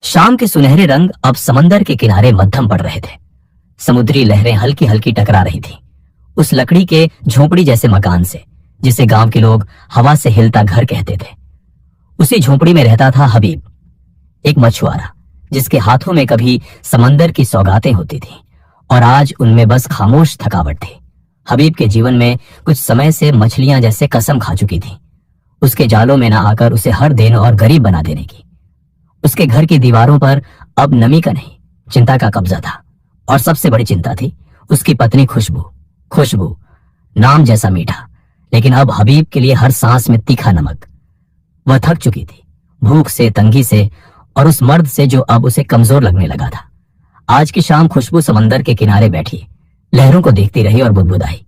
शाम के सुनहरे रंग अब समंदर के किनारे मध्यम पड़ रहे थे। समुद्री लहरें हल्की हल्की टकरा रही थी उस लकड़ी के झोपड़ी जैसे मकान से, जिसे गांव के लोग हवा से हिलता घर कहते थे। उसी झोपड़ी में रहता था हबीब, एक मछुआरा जिसके हाथों में कभी समंदर की सौगातें होती थीं और आज उनमें बस खामोश थकावट थी। हबीब के जीवन में कुछ समय से मछलियां जैसे कसम खा चुकी थीं, उसके जालों में न आकर उसे हर दिन और गरीब बना देने की। उसके घर की दीवारों पर अब नमी का नहीं, चिंता का कब्जा था। और सबसे बड़ी चिंता थी उसकी पत्नी खुशबू। खुशबू नाम जैसा मीठा, लेकिन अब हबीब के लिए हर सांस में तीखा नमक। वह थक चुकी थी, भूख से, तंगी से और उस मर्द से जो अब उसे कमजोर लगने लगा था। आज की शाम खुशबू समंदर के किनारे बैठी लहरों को देखती रही और बुदबुदाई,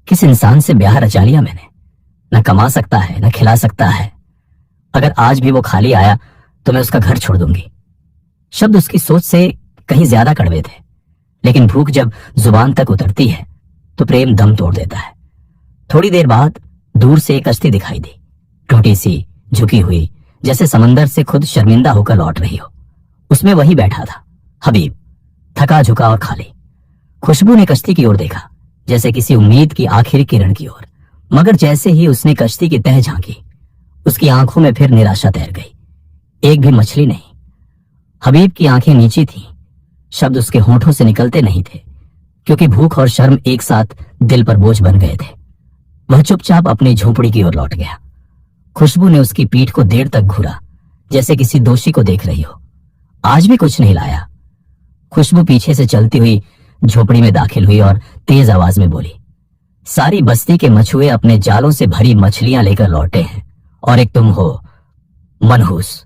किस इंसान से ब्याह रचा लिया मैंने। न कमा सकता है, न खिला सकता है। अगर आज भी वो खाली आया तो मैं उसका घर छोड़ दूंगी। शब्द उसकी सोच से कहीं ज्यादा कड़वे थे, लेकिन भूख जब जुबान तक उतरती है तो प्रेम दम तोड़ देता है। थोड़ी देर बाद दूर से एक कश्ती दिखाई दी, टूटी सी, झुकी हुई, जैसे समंदर से खुद शर्मिंदा होकर लौट रही हो। उसमें वही बैठा था हबीब, थका झुका और खाली। खुशबू ने कश्ती की ओर देखा, जैसे किसी उम्मीद की आखिरी किरण की ओर, मगर जैसे ही उसने कश्ती की तह झांकी, उसकी आंखों में फिर निराशा तैर गई। एक भी मछली नहीं। हबीब की आंखें नीची थीं, शब्द उसके होंठों से निकलते नहीं थे, क्योंकि भूख और शर्म एक साथ दिल पर बोझ बन गए थे। वह चुपचाप अपनी झोंपड़ी की ओर लौट गया। खुशबू ने उसकी पीठ को देर तक घूरा, जैसे किसी दोषी को देख रही हो। आज भी कुछ नहीं लाया। खुशबू पीछे से चलती हुई झोपड़ी में दाखिल हुई और तेज आवाज में बोली, सारी बस्ती के मछुए अपने जालों से भरी मछलियां लेकर लौटे हैं और एक तुम हो, मनहूस।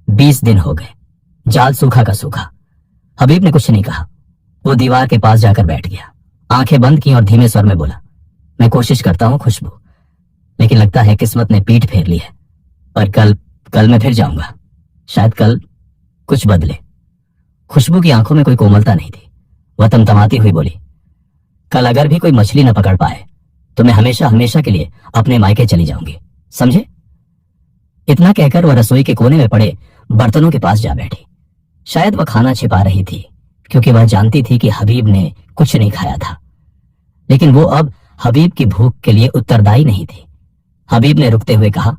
20 दिन हो गए, जाल सूखा का सूखा। हबीब ने कुछ नहीं कहा। वो दीवार के पास जाकर बैठ गया, आंखें बंद की और धीमे स्वर में बोला, मैं कोशिश करता हूं खुशबू, लेकिन लगता है किस्मत ने पीठ फेर ली है। पर कल मैं फिर जाऊंगा, शायद कल कुछ बदले। खुशबू की आंखों में कोई कोमलता नहीं थी। वह तमतमाती हुई बोली, कल अगर भी कोई मछली न पकड़ पाए तो मैं हमेशा हमेशा के लिए अपने मायके चली जाऊंगी, समझे? इतना कहकर वह रसोई के कोने में पड़े बर्तनों के पास जा बैठी। शायद वह खाना छिपा रही थी, क्योंकि वह जानती थी कि हबीब ने कुछ नहीं खाया था। लेकिन वो अब हबीब की भूख के लिए उत्तरदायी नहीं थी। हबीब ने रुकते हुए कहा,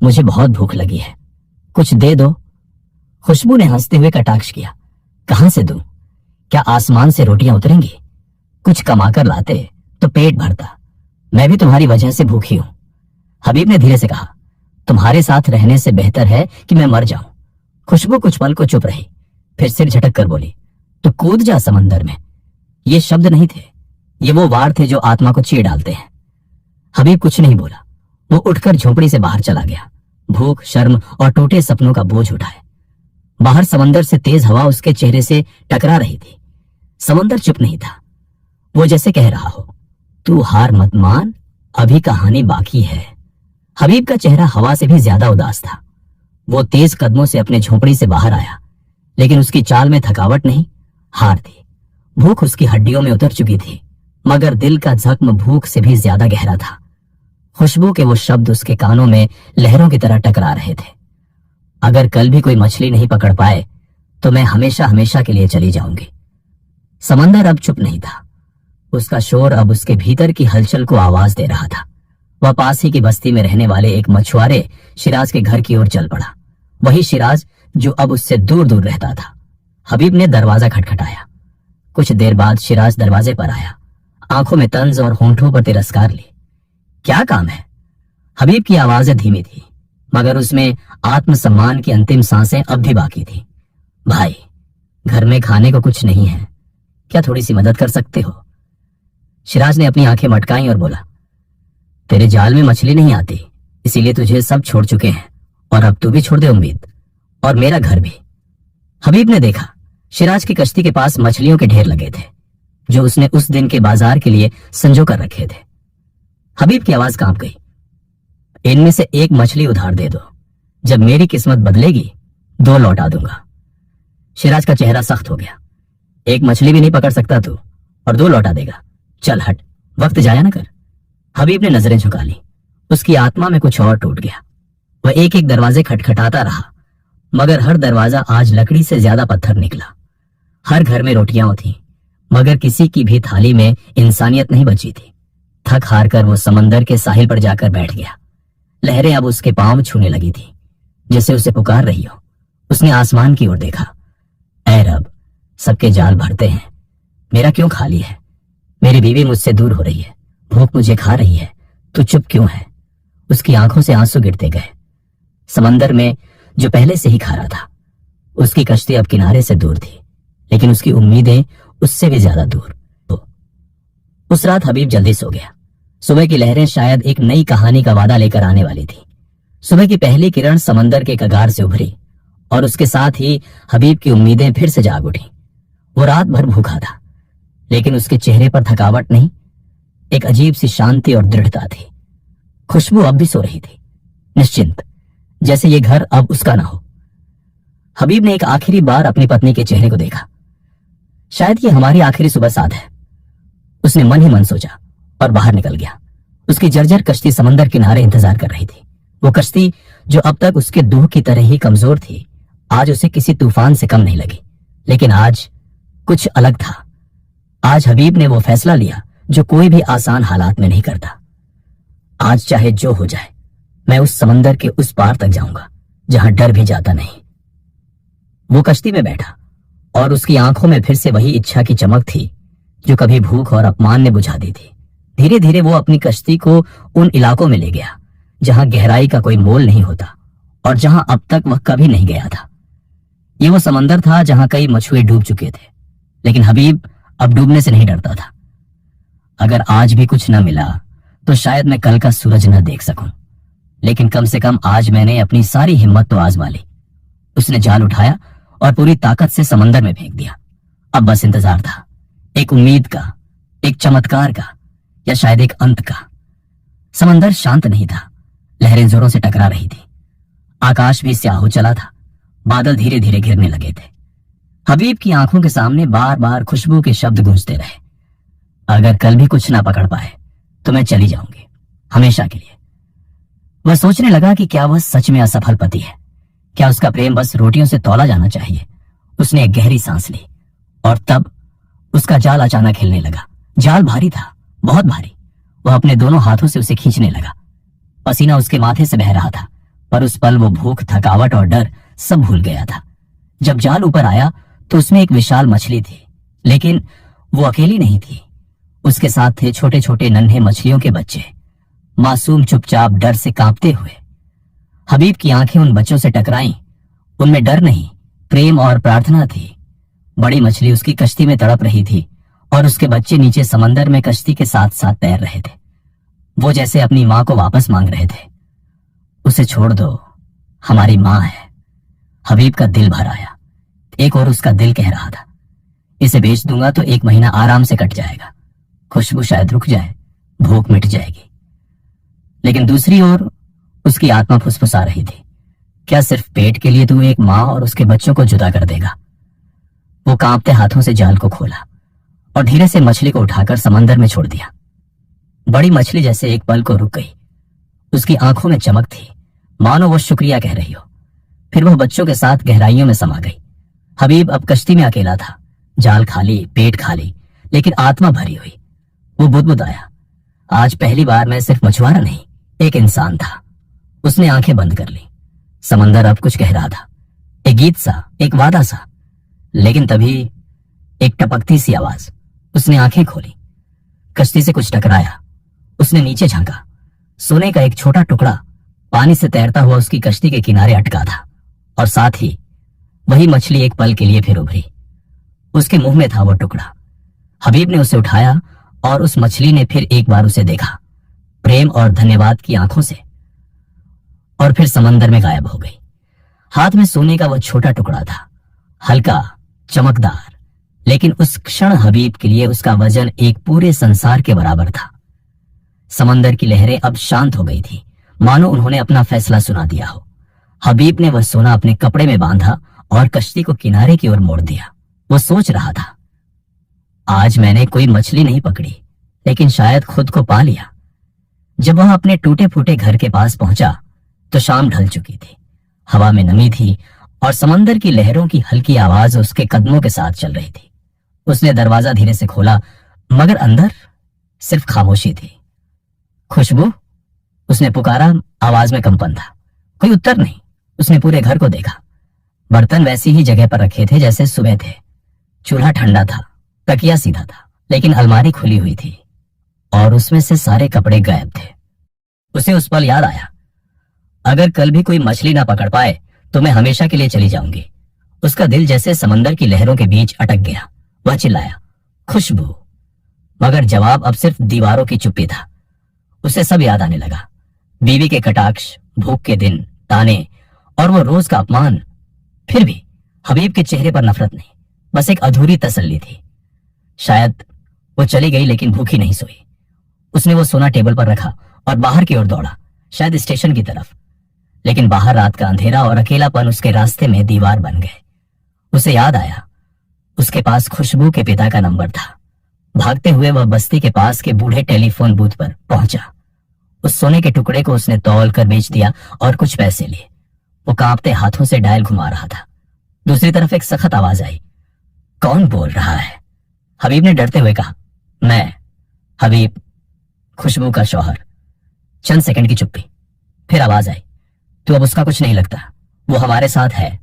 मुझे बहुत भूख लगी है, कुछ दे दो। खुशबू ने हंसते हुए कटाक्ष किया, कहां से दूं? क्या आसमान से रोटियां उतरेंगी? कुछ कमाकर लाते तो पेट भरता। मैं भी तुम्हारी वजह से भूखी हूं। हबीब ने धीरे से कहा, तुम्हारे साथ रहने से बेहतर है कि मैं मर जाऊं। खुशबू कुछ पल को चुप रही, फिर सिर झटक कर बोली, तो कूद जा समंदर में। ये शब्द नहीं थे, ये वो वार थे जो आत्मा को चीर डालते हैं। हबीब कुछ नहीं बोला। वो उठकर झोपड़ी से बाहर चला गया, भूख, शर्म और टूटे सपनों का बोझ उठाए। बाहर समंदर से तेज हवा उसके चेहरे से टकरा रही थी। समंदर चुप नहीं था, वो जैसे कह रहा हो, तू हार मत मान, अभी कहानी बाकी है। हबीब का चेहरा हवा से भी ज्यादा उदास था। वो तेज कदमों से अपने झोपड़ी से बाहर आया, लेकिन उसकी चाल में थकावट नहीं, हार थी। भूख उसकी हड्डियों में उतर चुकी थी, मगर दिल का जख्म भूख से भी ज्यादा गहरा था। खुशबू के वो शब्द उसके कानों में लहरों की तरह टकरा रहे थे, अगर कल भी कोई मछली नहीं पकड़ पाए तो मैं हमेशा हमेशा के लिए चली जाऊंगी। समंदर अब चुप नहीं था, उसका शोर अब उसके भीतर की हलचल को आवाज दे रहा था। वह पास ही की बस्ती में रहने वाले एक मछुआरे शिराज के घर की ओर चल पड़ा, वही शिराज जो अब उससे दूर दूर रहता था। हबीब ने दरवाजा खटखटाया। कुछ देर बाद शिराज दरवाजे पर आया, आंखों में तंज और होंठों पर तिरस्कार ली। क्या काम है? हबीब की आवाजें धीमी थी, मगर उसमें आत्मसम्मान की अंतिम सांसें अब भी बाकी थी। भाई, घर में खाने को कुछ नहीं है, क्या थोड़ी सी मदद कर सकते हो? शिराज ने अपनी आंखें मटकाई और बोला, तेरे जाल में मछली नहीं आती, इसीलिए तुझे सब छोड़ चुके हैं, और अब तू भी छोड़ दे उम्मीद, और मेरा घर भी। हबीब ने देखा, शिराज की कश्ती के पास मछलियों के ढेर लगे थे, जो उसने उस दिन के बाजार के लिए संजो कर रखे थे। हबीब की आवाज कांप गई, इनमें से एक मछली उधार दे दो, जब मेरी किस्मत बदलेगी 2 लौटा दूंगा। शिराज का चेहरा सख्त हो गया, एक मछली भी नहीं पकड़ सकता तू, और 2 लौटा देगा? चल हट, वक्त जाया न कर। हबीब ने नजरें झुका ली, उसकी आत्मा में कुछ और टूट गया। वह एक एक दरवाजे खटखटाता रहा, मगर हर दरवाजा आज लकड़ी से ज्यादा पत्थर निकला। हर घर में रोटियां थीं, मगर किसी की भी थाली में इंसानियत नहीं बची थी। थक हार कर वो समंदर के साहिल पर जाकर बैठ गया। लहरें अब उसके पांव छूने लगी थी, जैसे उसे पुकार रही हो। उसने आसमान की ओर देखा। ऐ रब, सबके जाल भरते हैं, मेरा क्यों खाली है? मेरी बीवी मुझसे दूर हो रही है, भूख मुझे खा रही है, तू चुप क्यों है? उसकी आंखों से आंसू गिरते गए। समंदर में जो पहले से ही खारा था, उसकी कश्ती अब किनारे से दूर थी, लेकिन उसकी उम्मीदें उससे भी ज्यादा दूर। उस रात हबीब जल्दी सो गया। सुबह की लहरें शायद एक नई कहानी का वादा लेकर आने वाली थी। सुबह की पहली किरण समंदर के कगार से उभरी और उसके साथ ही हबीब की उम्मीदें फिर से जाग उठी। वो रात भर भूखा था, लेकिन उसके चेहरे पर थकावट नहीं, एक अजीब सी शांति और दृढ़ता थी। खुशबू अब भी सो रही थी, निश्चिंत, जैसे ये घर अब उसका ना हो। हबीब ने एक आखिरी बार अपनी पत्नी के चेहरे को देखा। शायद ये हमारी आखिरी सुबह साथ है, उसने मन ही मन सोचा और बाहर निकल गया। उसकी जर्जर कश्ती समंदर किनारे इंतजार कर रही थी। वो कश्ती जो अब तक उसके दूह की तरह ही कमजोर थी, आज उसे किसी तूफान से कम नहीं लगी। लेकिन आज कुछ अलग था। आज हबीब ने वो फैसला लिया जो कोई भी आसान हालात में नहीं करता। आज चाहे जो हो जाए, मैं उस समंदर के उस पार तक जाऊंगा जहां डर भी जाता नहीं। वो कश्ती में बैठा और उसकी आंखों में फिर से वही इच्छा की चमक थी जो कभी भूख और अपमान ने बुझा दी थी। धीरे धीरे वो अपनी कश्ती को उन इलाकों में ले गया जहां गहराई का कोई मोल नहीं होता और जहां अब तक वह कभी नहीं गया था। ये वो समंदर था जहां कई मछुए डूब चुके थे, लेकिन हबीब अब डूबने से नहीं डरता था। अगर आज भी कुछ न मिला तो शायद मैं कल का सूरज न देख सकूं, लेकिन कम से कम आज मैंने अपनी सारी हिम्मत तो आजमा ली। उसने जाल उठाया और पूरी ताकत से समंदर में फेंक दिया। अब बस इंतजार था, एक उम्मीद का, एक चमत्कार का, या शायद एक अंत का। समंदर शांत नहीं था, लहरें जोरों से टकरा रही थी। आकाश भी स्याह हो चला था, बादल धीरे धीरे गिरने लगे थे। हबीब की आंखों के सामने बार बार खुशबू के शब्द गूंजते रहे। अगर कल भी कुछ ना पकड़ पाए तो मैं चली जाऊंगी, हमेशा के लिए। वह सोचने लगा कि क्या वह सच में असफल पति है? क्या उसका प्रेम बस रोटियों से तौला जाना चाहिए? उसने एक गहरी सांस ली और तब उसका जाल अचानक हिलने लगा। जाल भारी था, बहुत भारी। वह अपने दोनों हाथों से उसे खींचने लगा। पसीना उसके माथे से बह रहा था, पर उस पल वो भूख, थकावट और डर सब भूल गया था। जब जाल ऊपर आया तो उसमें एक विशाल मछली थी, लेकिन वो अकेली नहीं थी। उसके साथ थे छोटे छोटे नन्हे मछलियों के बच्चे, मासूम, चुपचाप, डर से कांपते हुए। हबीब की आंखें उन बच्चों से टकराईं। उनमें डर नहीं, प्रेम और प्रार्थना थी। बड़ी मछली उसकी कश्ती में तड़प रही थी और उसके बच्चे नीचे समंदर में कश्ती के साथ साथ तैर रहे थे। वो जैसे अपनी मां को वापस मांग रहे थे। उसे छोड़ दो, हमारी मां है। हबीब का दिल भर आया। एक और उसका दिल कह रहा था, इसे बेच दूंगा तो 1 महीना आराम से कट जाएगा, खुशबू शायद रुक जाए, भूख मिट जाएगी। लेकिन दूसरी ओर उसकी आत्मा फुसफुसा रही थी, क्या सिर्फ पेट के लिए तू एक मां और उसके बच्चों को जुदा कर देगा? वो कांपते हाथों से जाल को खोला और धीरे से मछली को उठाकर समंदर में छोड़ दिया। बड़ी मछली जैसे एक पल को रुक गई। उसकी आंखों में चमक थी, मानो वो शुक्रिया कह रही हो। फिर वह बच्चों के साथ गहराइयों में समा गई। हबीब अब कश्ती में अकेला था, जाल खाली, पेट खाली, लेकिन आत्मा भरी हुई। वो बुदबुदाया, आज पहली बार मैं सिर्फ मछुआरा नहीं, एक इंसान था। उसने आंखें बंद कर ली। समंदर अब कुछ कह रहा था, एक गीत सा, एक वादा सा। लेकिन तभी एक टपकती सी आवाज। उसने आंखें खोली, कश्ती से कुछ टकराया। उसने नीचे झांका। सोने का एक छोटा टुकड़ा पानी से तैरता हुआ उसकी कश्ती के किनारे अटका था, और साथ ही वही मछली एक पल के लिए फिर उभरी। उसके मुंह में था वो टुकड़ा। हबीब ने उसे उठाया और उस मछली ने फिर एक बार उसे देखा, प्रेम और धन्यवाद की आंखों से, और फिर समंदर में गायब हो गई। हाथ में सोने का वो छोटा टुकड़ा था, हल्का, चमकदार, लेकिन उस क्षण हबीब के लिए उसका वजन एक पूरे संसार के बराबर था। समंदर की लहरें अब शांत हो गई थी, मानो उन्होंने अपना फैसला सुना दिया हो। हबीब ने वह सोना अपने कपड़े में बांधा और कश्ती को किनारे की ओर मोड़ दिया। वो सोच रहा था, आज मैंने कोई मछली नहीं पकड़ी, लेकिन शायद खुद को पा लिया। जब वह अपने टूटे फूटे घर के पास पहुंचा तो शाम ढल चुकी थी। हवा में नमी थी और समंदर की लहरों की हल्की आवाज उसके कदमों के साथ चल रही थी। उसने दरवाजा धीरे से खोला, मगर अंदर सिर्फ खामोशी थी। खुशबू, उसने पुकारा। आवाज में कंपन था। कोई उत्तर नहीं। उसने पूरे घर को देखा। बर्तन वैसी ही जगह पर रखे थे जैसे सुबह थे। चूल्हा ठंडा था, तकिया सीधा था, लेकिन अलमारी खुली हुई थी और उसमें से सारे कपड़े गायब थे। उसे उस पल याद आया, अगर कल भी कोई मछली ना पकड़ पाए तो मैं हमेशा के लिए चली जाऊंगी। उसका दिल जैसे समंदर की लहरों के बीच अटक गया। वह चिल्लाया, खुशबू, मगर जवाब अब सिर्फ दीवारों की चुप्पी था। उसे सब याद आने लगा। बीवी के कटाक्ष, भूख के दिन, ताने और वो रोज का अपमान। फिर भी हबीब के चेहरे पर नफरत नहीं, बस एक अधूरी तसल्ली थी। शायद वो चली गई लेकिन भूखी नहीं सोई। उसने वो सोना टेबल पर रखा और बाहर की ओर दौड़ा, शायद स्टेशन की तरफ। लेकिन बाहर रात का अंधेरा और अकेलापन उसके रास्ते में दीवार बन गए। उसे याद आया, उसके पास खुशबू के पिता का नंबर था। भागते हुए वह बस्ती के पास के बूढ़े टेलीफोन बूथ पर पहुंचा। उस सोने के टुकड़े को उसने तौल कर बेच दिया और कुछ पैसे लिए। वो कांपते हाथों से डायल घुमा रहा था। दूसरी तरफ एक सख्त आवाज आई, कौन बोल रहा है? हबीब ने डरते हुए कहा, मैं। हबीब, खुशबू का शौहर। चंद सेकंड की चुप्पी, फिर आवाज आई, तू अब उसका कुछ नहीं लगता। वो हमारे साथ है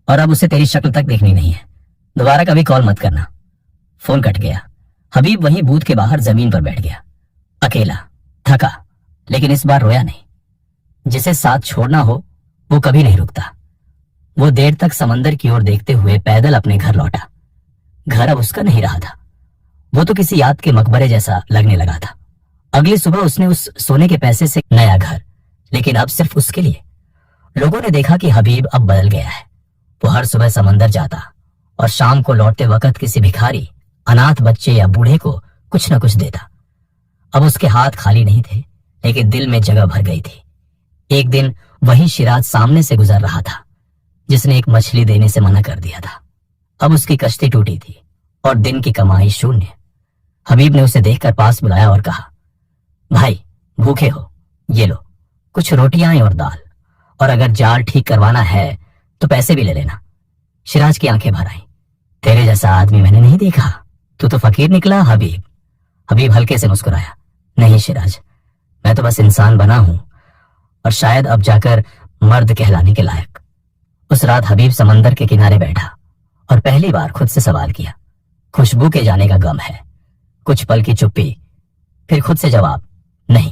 और अब उसे तेरी शक्ल तक देखनी नहीं है। दोबारा कभी कॉल मत करना। फोन कट गया। हबीब वहीं बूथ के बाहर जमीन पर बैठ गया, अकेला, थका, लेकिन इस बार रोया नहीं। जिसे साथ छोड़ना हो वो कभी नहीं रुकता। वो देर तक समंदर की ओर देखते हुए पैदल अपने घर लौटा। घर अब उसका नहीं रहा था, वो तो किसी याद के मकबरे जैसा लगने लगा था। अगली सुबह उसने उस सोने के पैसे से नया घर, लेकिन अब सिर्फ उसके लिए। लोगों ने देखा कि हबीब अब बदल गया है। वो हर सुबह समंदर जाता और शाम को लौटते वक्त किसी भिखारी, अनाथ बच्चे या बूढ़े को कुछ न कुछ देता। अब उसके हाथ खाली नहीं थे, लेकिन दिल में जगह भर गई थी। एक दिन वही शिराज सामने से गुजर रहा था जिसने एक मछली देने से मना कर दिया था। अब उसकी कश्ती टूटी थी और दिन की कमाई शून्य। हबीब ने उसे देखकर पास बुलाया और कहा, भाई भूखे हो, ये लो कुछ रोटियां और दाल, और अगर जाल ठीक करवाना है तो पैसे भी ले लेना। शिराज की आंखें भर आई। तेरे जैसा आदमी मैंने नहीं देखा, तू तो फकीर निकला। हबीब हल्के से मुस्कुराया, नहीं शिराज, मैं तो बस इंसान बना हूं और शायद अब जाकर मर्द कहलाने के लायक। उस रात हबीब समंदर के किनारे बैठा और पहली बार खुद से सवाल किया, खुशबू के जाने का गम है? कुछ पल की चुप्पी, फिर खुद से जवाब, नहीं।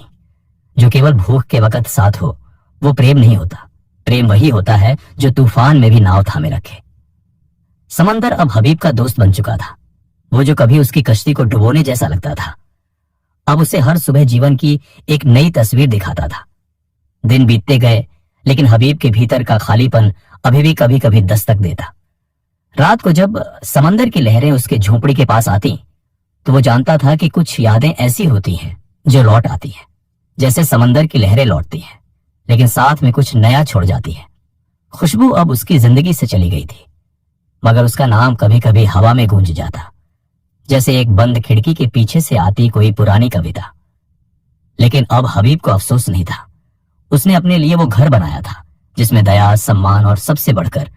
जो केवल भूख के वक्त साथ हो वो प्रेम नहीं होता। प्रेम वही होता है जो तूफान में भी नाव थामे रखे। समंदर अब हबीब का दोस्त बन चुका था। वो जो कभी उसकी कश्ती को डुबोने जैसा लगता था, अब उसे हर सुबह जीवन की एक नई तस्वीर दिखाता था। दिन बीतते गए, लेकिन हबीब के भीतर का खालीपन अभी भी कभी कभी दस्तक देता। रात को जब समंदर की लहरें उसके झोपड़ी के पास आती तो वो जानता था कि कुछ यादें ऐसी होती हैं जो लौट आती हैं, जैसे समंदर की लहरें लौटती हैं, लेकिन साथ में कुछ नया छोड़ जाती है। खुशबू अब उसकी जिंदगी से चली गई थी, मगर उसका नाम कभी कभी हवा में गूंज जाता, जैसे एक बंद खिड़की के पीछे से आती कोई पुरानी कविता। लेकिन अब हबीब को अफसोस नहीं था। उसने अपने लिए वो घर बनाया था जिसमें दया, सम्मान और सबसे बढ़कर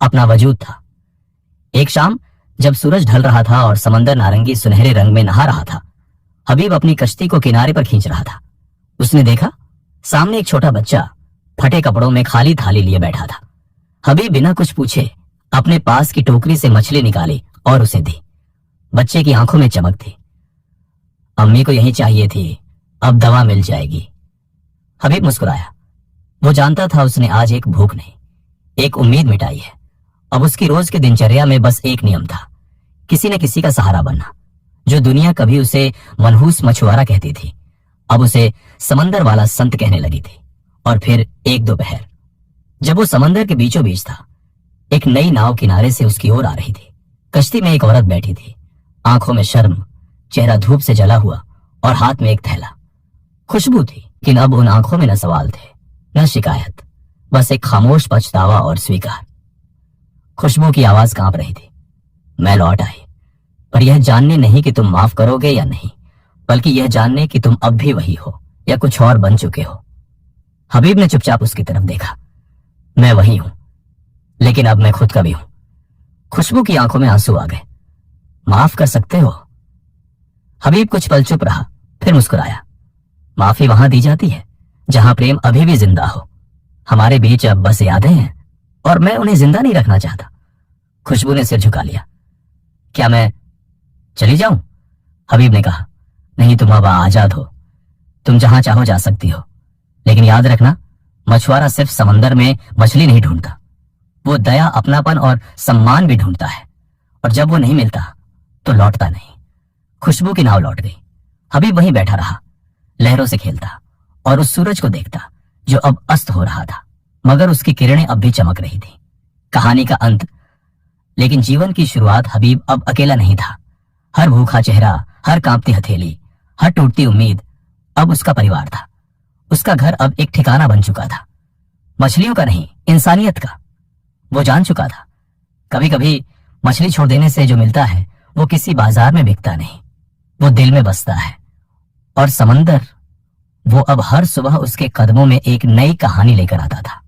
अपना वजूद था। एक शाम जब सूरज ढल रहा था और समंदर नारंगी सुनहरे रंग में नहा रहा था, हबीब अपनी कश्ती को किनारे पर खींच रहा था। उसने देखा सामने एक छोटा बच्चा फटे कपड़ों में खाली थाली लिए बैठा था। हबीब बिना कुछ पूछे अपने पास की टोकरी से मछली निकाली और उसे दी। बच्चे की आंखों में चमक थी। अम्मी को यही चाहिए थी, अब दवा मिल जाएगी। हबीब मुस्कुराया। वो जानता था उसने आज एक भूख नहीं, एक उम्मीद मिटाई है। अब उसकी रोज की दिनचर्या में बस एक नियम था, किसी न किसी का सहारा बनना। जो दुनिया कभी उसे मनहूस मछुआरा कहती थी, अब उसे समंदर वाला संत कहने लगी थी। और फिर एक दोपहर जब वो समंदर के बीचों बीच था, एक नई नाव किनारे से उसकी ओर आ रही थी। कश्ती में एक औरत बैठी थी, आंखों में शर्म, चेहरा धूप से जला हुआ और हाथ में एक थैला। खुशबू थी, लेकिन अब उन आंखों में न सवाल थे न शिकायत, बस एक खामोश पछतावा और स्वीकार। खुशबू की आवाज कांप रही थी, मैं लौट आई, पर यह जानने नहीं कि तुम माफ करोगे या नहीं, बल्कि यह जानने कि तुम अब भी वही हो या कुछ और बन चुके हो। हबीब ने चुपचाप उसकी तरफ देखा। मैं वही हूं, लेकिन अब मैं खुद का भी हूं। खुशबू की आंखों में आंसू आ गए। माफ कर सकते हो? हबीब कुछ पल चुप रहा, फिर मुस्कुराया। माफी वहां दी जाती है जहां प्रेम अभी भी जिंदा हो। हमारे बीच अब बस यादें हैं और मैं उन्हें जिंदा नहीं रखना चाहता। खुशबू ने सिर झुका लिया। क्या मैं चली जाऊं? हबीब ने कहा। नहीं, तुम अब आजाद हो। तुम जहां चाहो जा सकती हो, लेकिन याद रखना, मछुआरा सिर्फ समंदर में मछली नहीं ढूंढता, वो दया, अपनापन और सम्मान भी ढूंढता है। और जब वो नहीं मिलता तो लौटता नहीं। खुशबू की नाव लौट गई। हबीब वहीं बैठा रहा, लहरों से खेलता और उस सूरज को देखता जो अब अस्त हो रहा था, मगर उसकी किरणें अब भी चमक रही थी। कहानी का अंत, लेकिन जीवन की शुरुआत हबीब अब अकेला नहीं था। हर भूखा चेहरा, हर कांपती हथेली, हर टूटती उम्मीद अब उसका परिवार था। उसका घर अब एक ठिकाना बन चुका था, मछलियों का नहीं, इंसानियत का। वो जान चुका था, कभी कभी मछली छोड़ देने से जो मिलता है वो किसी बाजार में बिकता नहीं, वो दिल में बसता है। और समंदर, वो अब हर सुबह उसके कदमों में एक नई कहानी लेकर आता था।